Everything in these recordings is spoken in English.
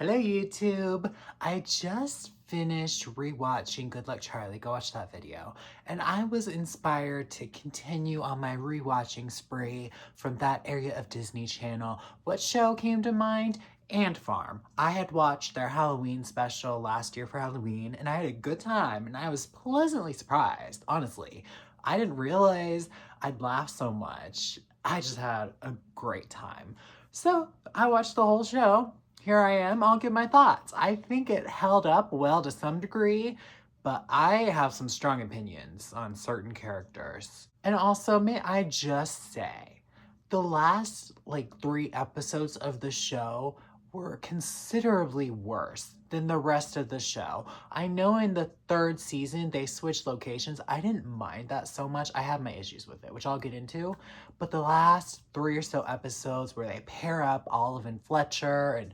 Hello YouTube! I just finished rewatching Good Luck Charlie, go watch that video, and I was inspired to continue on my rewatching spree from that area of Disney Channel. What show came to mind? Ant Farm. I had watched their Halloween special last year for Halloween and I had a good time and I was pleasantly surprised, honestly. I didn't realize I'd laugh so much. I just had a great time. So I watched the whole show. Here I am, I'll give my thoughts. I think it held up well to some degree, but I have some strong opinions on certain characters. And also, may I just say, the last like 3 episodes of the show were considerably worse than the rest of the show. I know in the 3rd season they switched locations. I didn't mind that so much. I have my issues with it, which I'll get into. But the last 3 or so episodes where they pair up Olive and Fletcher and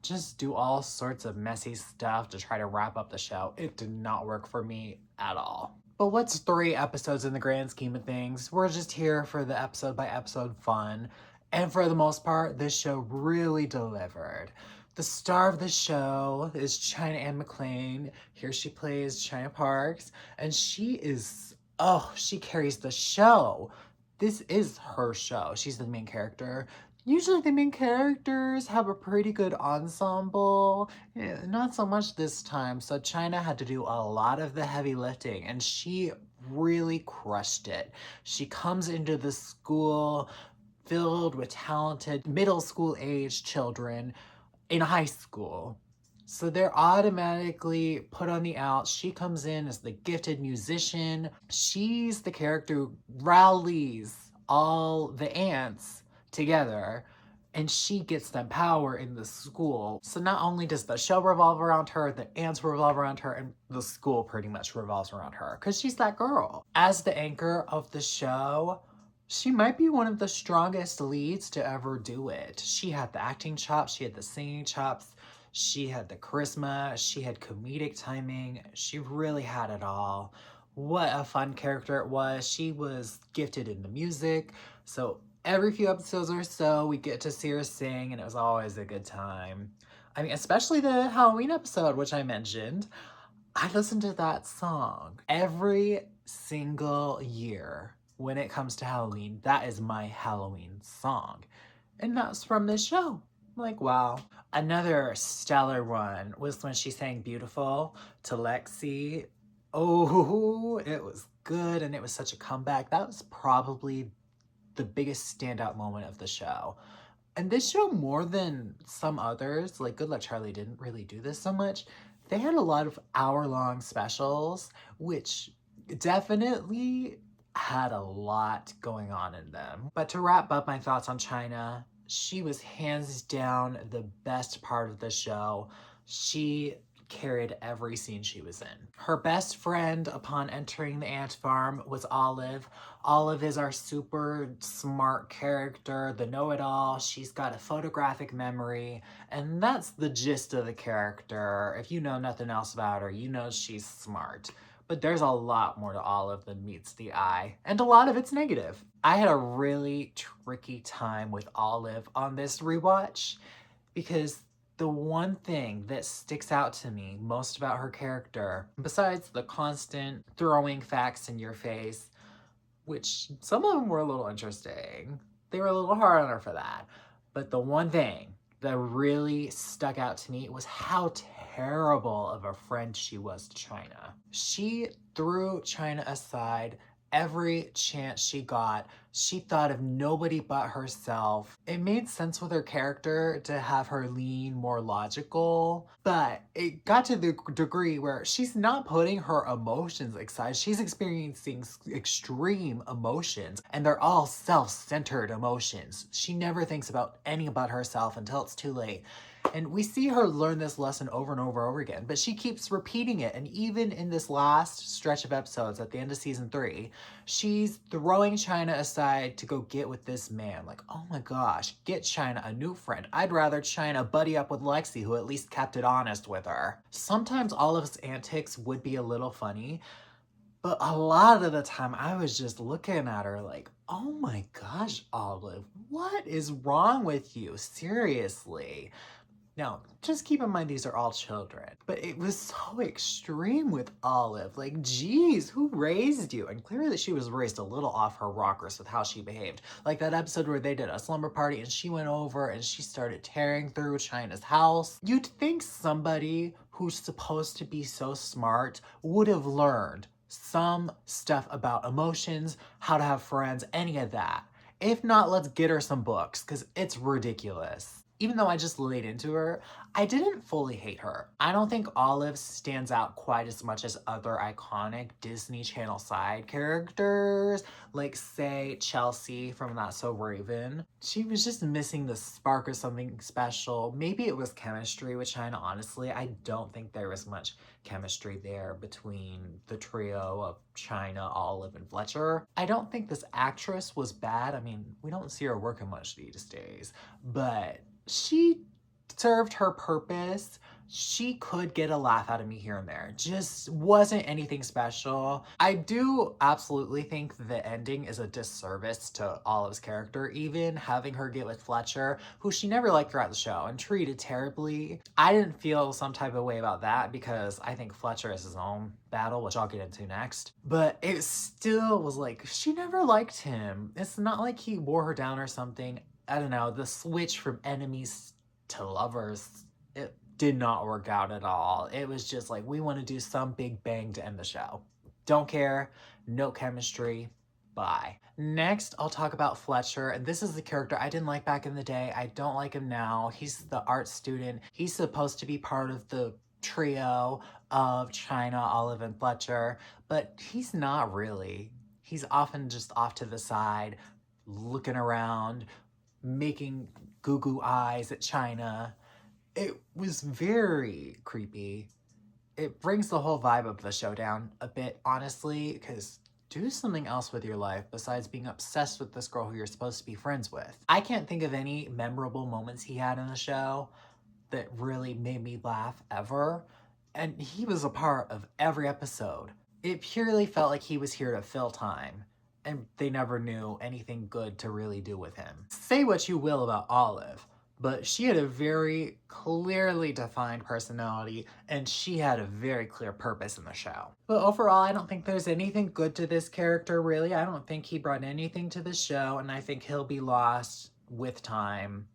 just do all sorts of messy stuff to try to wrap up the show, it did not work for me at all. But what's 3 episodes in the grand scheme of things? We're just here for the episode by episode fun. And for the most part, this show really delivered. The star of the show is China Anne McClain. Here she plays China Parks. And she is, oh, she carries the show. This is her show. She's the main character. Usually the main characters have a pretty good ensemble. Not so much this time, so China had to do a lot of the heavy lifting and she really crushed it. She comes into the school filled with talented middle school age children in high school. So they're automatically put on the out. She comes in as the gifted musician. She's the character who rallies all the ants together and she gets them power in the school. So not only does the show revolve around her, the ants revolve around her, and the school pretty much revolves around her because she's that girl. As the anchor of the show, she might be one of the strongest leads to ever do it. She had the acting chops, she had the singing chops, she had the charisma, she had comedic timing, she really had it all. What a fun character it was. She was gifted in the music, so every few episodes or so, we get to see her sing, and it was always a good time. I mean, especially the Halloween episode, which I mentioned. I listen to that song every single year when it comes to Halloween. That is my Halloween song. And that's from this show. Like, wow. Another stellar one was when she sang Beautiful to Lexi. Oh, it was good and it was such a comeback. That was probably the biggest standout moment of the show. And this show, more than some others, like Good Luck Charlie didn't really do this so much, they had a lot of hour-long specials, which definitely had a lot going on in them. But to wrap up my thoughts on China, she was hands down the best part of the show. She carried every scene she was in. Her best friend upon entering the ant farm was Olive. Olive is our super smart character, the know-it-all. She's got a photographic memory, and that's the gist of the character. If you know nothing else about her, you know she's smart. But there's a lot more to Olive than meets the eye, and a lot of it's negative. I had a really tricky time with Olive on this rewatch because the one thing that sticks out to me most about her character, besides the constant throwing facts in your face, which some of them were a little interesting, they were a little hard on her for that, but the one thing that really stuck out to me was how terrible of a friend she was to China. She threw China aside every chance she got. She thought of nobody but herself. It made sense with her character to have her lean more logical, but it got to the degree where she's not putting her emotions aside. She's experiencing extreme emotions, and they're all self-centered emotions. She never thinks about any about herself until it's too late. And we see her learn this lesson over and over and over again, but she keeps repeating it. And even in this last stretch of episodes at the end of season 3, she's throwing China aside to go get with this man. Like, oh my gosh, get China a new friend. I'd rather China buddy up with Lexi, who at least kept it honest with her. Sometimes Olive's antics would be a little funny, but a lot of the time I was just looking at her like, oh my gosh, Olive, what is wrong with you? Seriously. Now, just keep in mind these are all children, but it was so extreme with Olive. Like, geez, who raised you? And clearly she was raised a little off her rockers with how she behaved. Like that episode where they did a slumber party and she went over and she started tearing through China's house. You'd think somebody who's supposed to be so smart would have learned some stuff about emotions, how to have friends, any of that. If not, let's get her some books, because it's ridiculous. Even though I just laid into her, I didn't fully hate her. I don't think Olive stands out quite as much as other iconic Disney Channel side characters, like say Chelsea from Not So Raven. She was just missing the spark of something special. Maybe it was chemistry with China, honestly. I don't think there was much chemistry there between the trio of China, Olive, and Fletcher. I don't think this actress was bad. I mean, we don't see her working much these days, but she served her purpose. She could get a laugh out of me here and there. Just wasn't anything special. I do absolutely think the ending is a disservice to Olive's character, even having her get with Fletcher, who she never liked throughout the show and treated terribly. I didn't feel some type of way about that because I think Fletcher is his own battle, which I'll get into next. But it still was like, she never liked him. It's not like he wore her down or something. I don't know, the switch from enemies to lovers, it did not work out at all. It was just like, we want to do some big bang to end the show. Don't care, no chemistry, bye. Next, I'll talk about Fletcher, and this is the character I didn't like back in the day. I don't like him now. He's the art student. He's supposed to be part of the trio of China, Olive, and Fletcher, but he's not really. He's often just off to the side, looking around, making goo goo eyes at China. It was very creepy. It brings the whole vibe of the show down a bit, honestly, because do something else with your life besides being obsessed with this girl who you're supposed to be friends with. I can't think of any memorable moments he had in the show that really made me laugh ever. And he was a part of every episode. It purely felt like he was here to fill time, and they never knew anything good to really do with him. Say what you will about Olive, but she had a very clearly defined personality, and she had a very clear purpose in the show. But overall, I don't think there's anything good to this character, really. I don't think he brought anything to the show, and I think he'll be lost with time,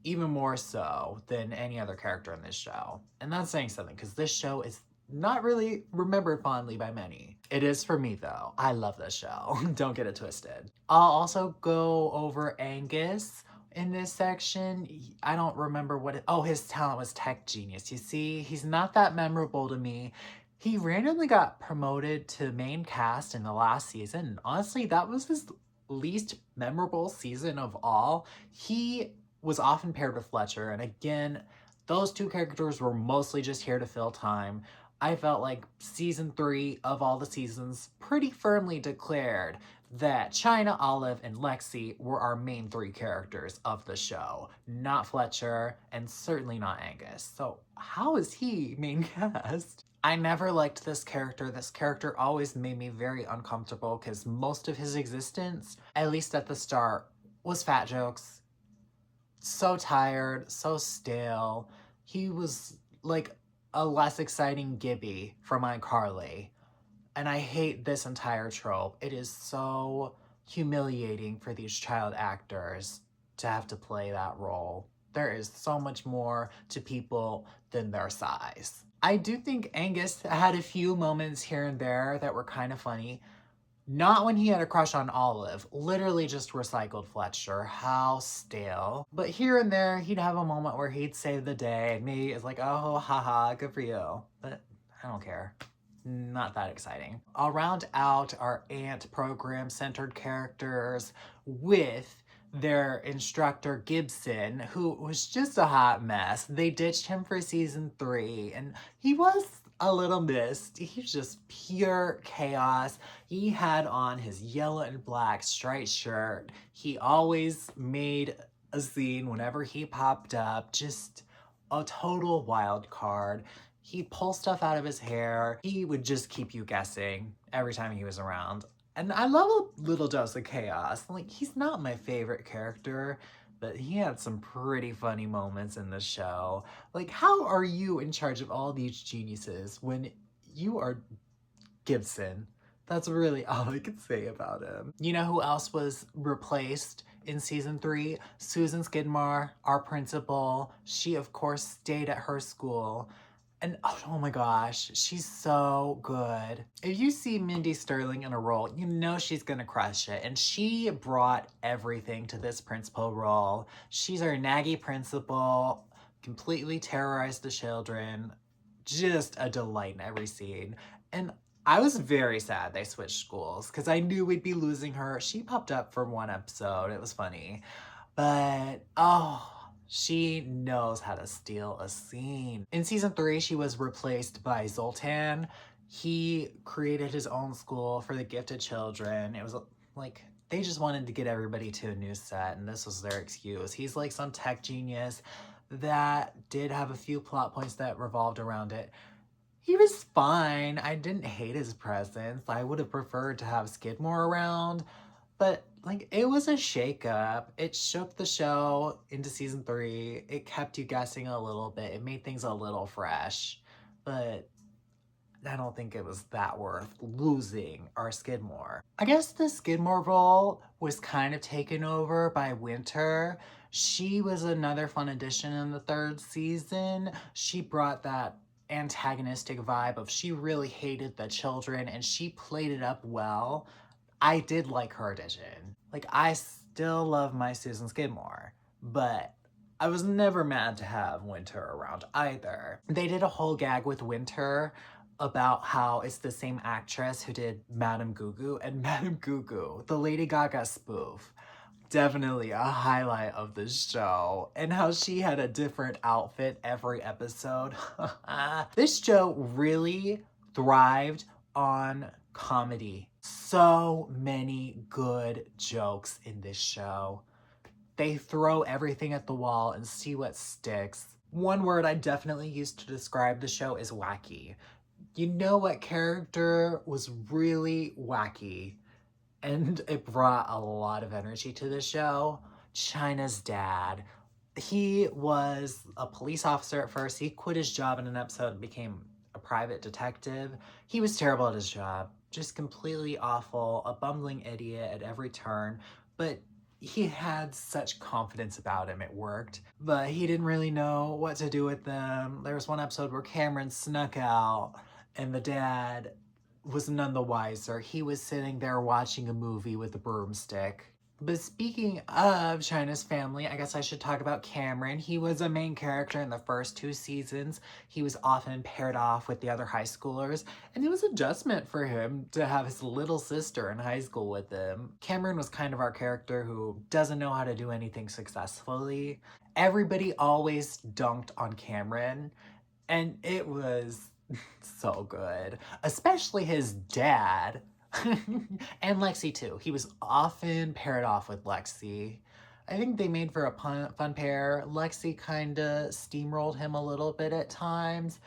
even more so than any other character in this show. And that's saying something, because this show is not really remembered fondly by many. It is for me though. I love this show. Don't get it twisted. I'll also go over Angus in this section. I don't remember oh, his talent was tech genius. You see, he's not that memorable to me. He randomly got promoted to main cast in the last season. And honestly, that was his least memorable season of all. He was often paired with Fletcher, and again, those two characters were mostly just here to fill time. I felt like season 3 of all the seasons pretty firmly declared that China, Olive, and Lexi were our main 3 characters of the show, not Fletcher, and certainly not Angus. So how is he main cast? I never liked this character. This character always made me very uncomfortable because most of his existence, at least at the start, was fat jokes. So tired, so stale. He was like a less exciting Gibby from iCarly. And I hate this entire trope. It is so humiliating for these child actors to have to play that role. There is so much more to people than their size. I do think Angus had a few moments here and there that were kind of funny. Not when he had a crush on Olive. Literally just recycled Fletcher. How stale. But here and there, he'd have a moment where he'd save the day, and maybe it's like, oh, haha, good for you. But I don't care. Not that exciting. I'll round out our A.N.T program-centered characters with their instructor Gibson, who was just a hot mess. They ditched him for season 3, and he was a little missed. He was just pure chaos. He had on his yellow and black striped shirt. He always made a scene whenever he popped up. Just a total wild card. He'd pull stuff out of his hair. He would just keep you guessing every time he was around. And I love a little dose of chaos. Like, he's not my favorite character, but he had some pretty funny moments in the show. Like, how are you in charge of all these geniuses when you are Gibson? That's really all I can say about him. You know who else was replaced in season 3? Susan Skidmore, our principal. She, of course, stayed at her school. And oh my gosh, she's so good. If you see Mindy Sterling in a role, you know she's gonna crush it. And she brought everything to this principal role. She's our naggy principal, completely terrorized the children. Just a delight in every scene. And I was very sad they switched schools because I knew we'd be losing her. She popped up for one episode. It was funny. But, oh, she knows how to steal a scene. In season 3, she was replaced by Zoltan. He created his own school for the gifted children. It was like, they just wanted to get everybody to a new set, and this was their excuse. He's like some tech genius that did have a few plot points that revolved around it. He was fine. I didn't hate his presence. I would have preferred to have Skidmore around, but like it was a shakeup. It shook the show into season 3. It kept you guessing a little bit. It made things a little fresh, but I don't think it was that worth losing our Skidmore. I guess the Skidmore role was kind of taken over by Winter. She was another fun addition in the 3rd season. She brought that antagonistic vibe of she really hated the children and she played it up well. I did like her addition. Like, I still love my Susan Skidmore, but I was never mad to have Winter around either. They did a whole gag with Winter about how it's the same actress who did Madame Goo, and Madame Goo, the Lady Gaga spoof, definitely a highlight of the show, and how she had a different outfit every episode. This show really thrived on comedy. So many good jokes in this show. They throw everything at the wall and see what sticks. One word I definitely use to describe the show is wacky. You know what character was really wacky? And it brought a lot of energy to the show. China's dad. He was a police officer at first. He quit his job in an episode and became a private detective. He was terrible at his job. Just completely awful, a bumbling idiot at every turn. But he had such confidence about him, it worked. But he didn't really know what to do with them. There was one episode where Cameron snuck out and the dad was none the wiser. He was sitting there watching a movie with a broomstick. But speaking of China's family, I guess I should talk about Cameron. He was a main character in the first 2 seasons. He was often paired off with the other high schoolers, and it was an adjustment for him to have his little sister in high school with him. Cameron was kind of our character who doesn't know how to do anything successfully. Everybody always dunked on Cameron, and it was so good. Especially his dad. And Lexi too. He was often paired off with Lexi. I think they made for a fun pair. Lexi kinda steamrolled him a little bit at times,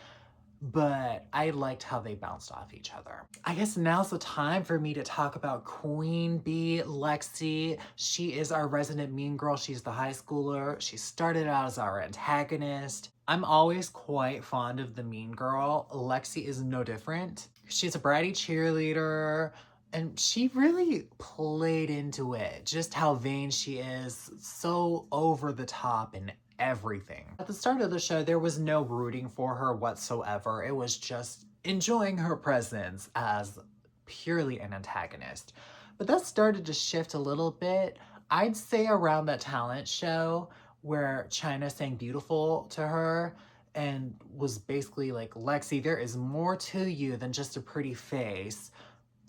but I liked how they bounced off each other. I guess now's the time for me to talk about Queen Bee, Lexi. She is our resident mean girl. She's the high schooler. She started out as our antagonist. I'm always quite fond of the mean girl. Lexi is no different. She's a bratty cheerleader, and she really played into it. Just how vain she is, so over the top and everything. At the start of the show, there was no rooting for her whatsoever. It was just enjoying her presence as purely an antagonist. But that started to shift a little bit. I'd say around that talent show where China sang Beautiful to her and was basically like, Lexi, there is more to you than just a pretty face.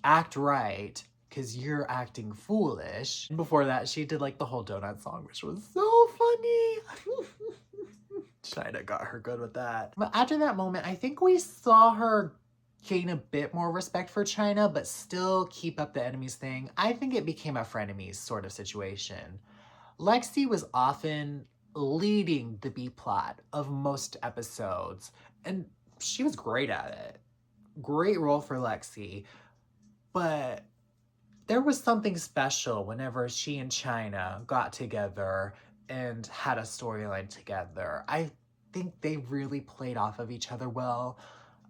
Act right, because you're acting foolish. And before that, she did like the whole donut song, which was so funny. China got her good with that. But after that moment, I think we saw her gain a bit more respect for China, but still keep up the enemies thing. I think it became a frenemies sort of situation. Lexi was often leading the B plot of most episodes, and she was great at it. Great role for Lexi, but there was something special whenever she and China got together and had a storyline together. I think they really played off of each other well.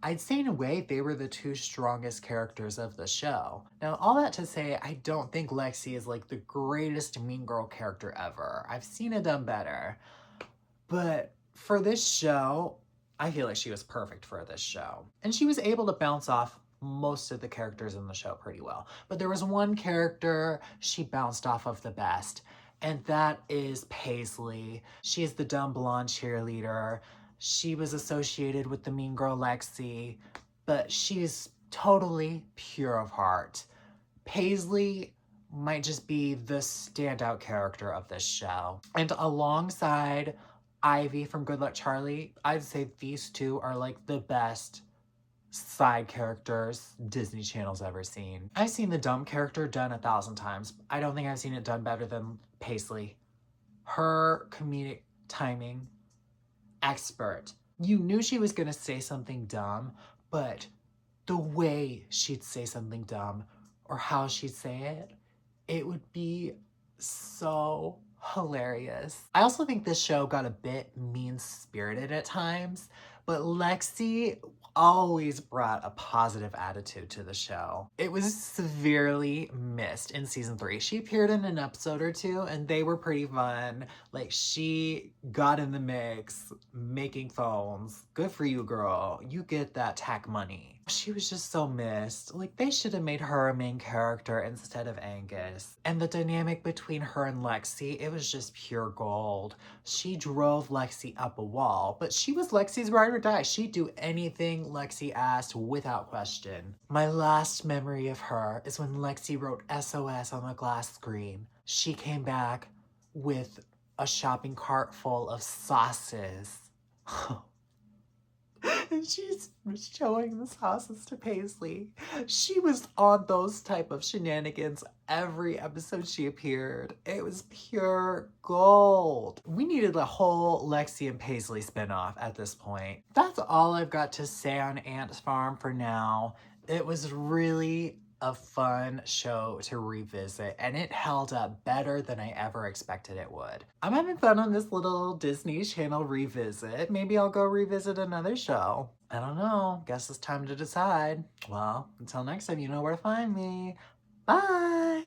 I'd say in a way they were the two strongest characters of the show. Now, all that to say, I don't think Lexi is like the greatest Mean Girl character ever. I've seen it done better. But for this show, I feel like she was perfect for this show. And she was able to bounce off most of the characters in the show pretty well. But there was one character she bounced off of the best, and that is Paisley. She is the dumb blonde cheerleader. She was associated with the mean girl Lexi, but she's totally pure of heart. Paisley might just be the standout character of this show. And alongside Ivy from Good Luck Charlie, I'd say these two are like the best side characters Disney Channel's ever seen. I've seen the dumb character done 1,000 times. I don't think I've seen it done better than Paisley. Her comedic timing, expert. You knew she was gonna say something dumb, but the way she'd say something dumb or how she'd say it, it would be so hilarious. I also think this show got a bit mean-spirited at times, but Lexi always brought a positive attitude to the show. It was severely missed in season 3. She appeared in an episode or two and they were pretty fun. Like, she got in the mix, making phones. Good for you, girl. You get that tack money. She was just so missed. Like, they should have made her a main character instead of Angus. And the dynamic between her and Lexi, it was just pure gold. She drove Lexi up a wall, but she was Lexi's ride or die. She'd do anything Lexi asked without question. My last memory of her is when Lexi wrote SOS on the glass screen. She came back with a shopping cart full of sauces. And she's showing the sauces to Paisley. She was on those type of shenanigans every episode she appeared. It was pure gold. We needed a whole Lexi and Paisley spinoff at this point. That's all I've got to say on Ant Farm for now. It was really a fun show to revisit, and it held up better than I ever expected it would. I'm having fun on this little Disney Channel revisit. Maybe I'll go revisit another show. I don't know. Guess it's time to decide. Well, until next time, you know where to find me. Bye!